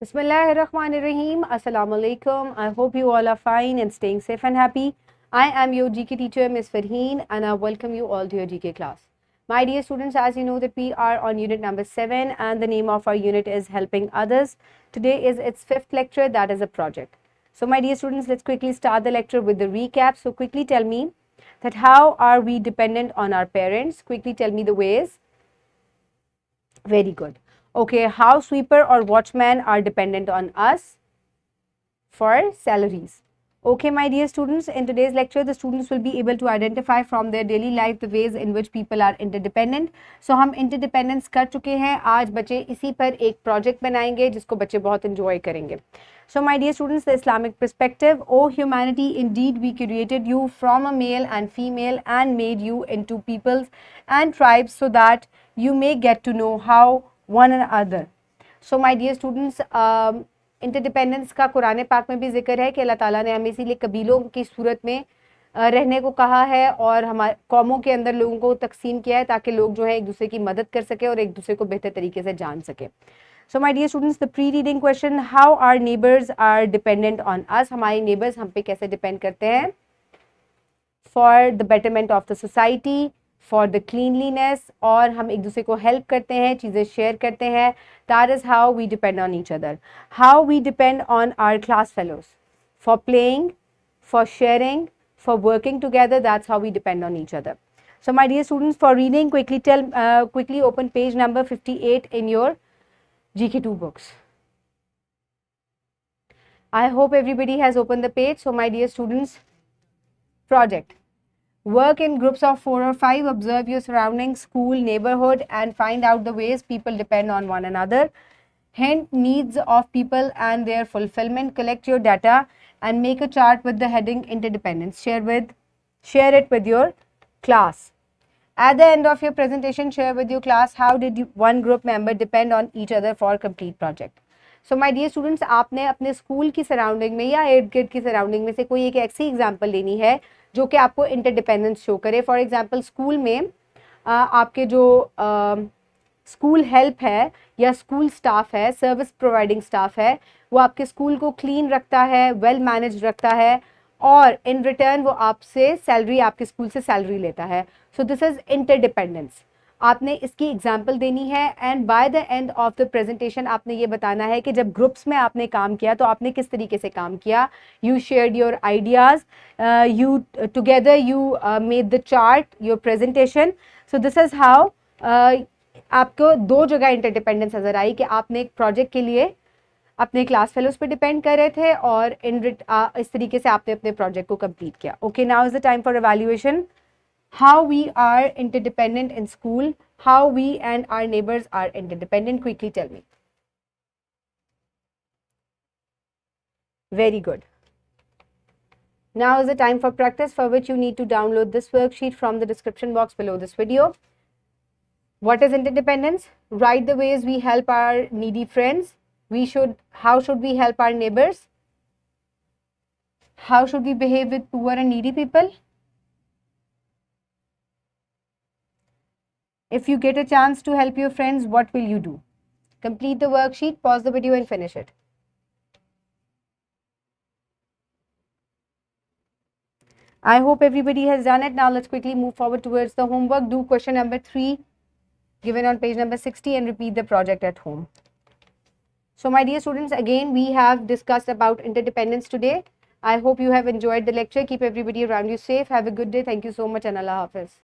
Bismillahirrahmanirrahim. Assalamu alaikum. I hope you all are fine and staying safe and happy. I am your GK teacher, Ms. Farheen, and I welcome you all to your GK class. My dear students, as you know that we are on unit number 7 and the name of our unit is Helping Others. Today is its 5th lecture, that is a project. So my dear students, let's quickly start the lecture with the recap. So quickly tell me that how are we dependent on our parents? Quickly tell me the ways. Very good. Okay, house sweeper or watchman are dependent on us for salaries. Okay, my dear students, in today's lecture, the students will be able to identify from their daily life the ways in which people are interdependent. So, हम interdependence कर चुके हैं. आज बच्चे इसी पर एक project बनाएंगे जिसको बच्चे बहुत enjoy करेंगे. So, my dear students, the Islamic perspective. Oh, humanity, indeed, we created you from a male and female and made you into peoples and tribes so that you may get to know how one another. So, my dear students, interdependence का कुरान पाक में भी जिक्र है कि अल्लाह ताला ने हमें इसीलिए कबीलों की सूरत में रहने को कहा है और हमारे कौमों के अंदर लोगों को तकसीम किया है ताकि लोग जो है एक दूसरे की मदद कर सके और एक दूसरे को बेहतर तरीके से जान सके. So my dear students, the pre reading question, how our neighbours are dependent on us. हमारे नेबर्स हम पे कैसे डिपेंड करते हैं for the betterment of the society, for the cleanliness, और हम एक दूसरे को हेल्प करते हैं, चीज़ें शेयर करते हैं. That is how we depend on each other. How we depend on our class fellows for playing, for sharing, for working together. That's how we depend on each other. So my dear students, for reading, quickly open page number 58 in your GK2 books. I hope everybody has opened the page. So my dear students, project. Work in groups of 4 or 5. Observe your surroundings, school, neighborhood, and find out the ways people depend on one another. Hint needs of people and their fulfillment. Collect your data and make a chart with the heading interdependence. Share it with your class. At the end of your presentation, share with your class how did one group member depend on each other for complete project. So my dear students, आपने अपने school की surrounding में या इर्द गिर्द की surrounding में से कोई एक ऐसी एग्जाम्पल लेनी है जो कि आपको इंटरडिपेंडेंस शो करे. फॉर एग्जांपल, स्कूल में आपके जो स्कूल हेल्प है या स्कूल स्टाफ है, सर्विस प्रोवाइडिंग स्टाफ है, वो आपके स्कूल को क्लीन रखता है, वेल मैनेज रखता है और इन रिटर्न वो आपसे सैलरी, आपके स्कूल से सैलरी लेता है. So this is interdependence. आपने इसकी एग्जाम्पल देनी है and by the end of the presentation आपने ये बताना है कि जब ग्रुप्स में आपने काम किया तो आपने किस तरीके से काम किया. You shared your ideas, you together you made the chart, your presentation. So this is how आपको दो जगह इंटरडिपेंडेंस नजर आई कि आपने एक प्रोजेक्ट के लिए अपने क्लास फेलोज पे डिपेंड कर रहे थे और इस तरीके से आपने अपने प्रोजेक्ट को कंप्लीट किया. Okay, now is the time for evaluation. How we are interdependent in school, how we and our neighbors are interdependent. Quickly tell me. Very good. Now is the time for practice, for which you need to download this worksheet from the description box below this video. What is interdependence? Write the ways we help our needy friends. How should we help our neighbors? How should we behave with poor and needy people? If you get a chance to help your friends, what will you do? Complete the worksheet, pause the video and finish it. I hope everybody has done it. Now let's quickly move forward towards the homework. Do question number 3 given on page number 60 and repeat the project at home. So my dear students, again we have discussed about interdependence today. I hope you have enjoyed the lecture. Keep everybody around you safe. Have a good day. Thank you so much and Allah Hafiz.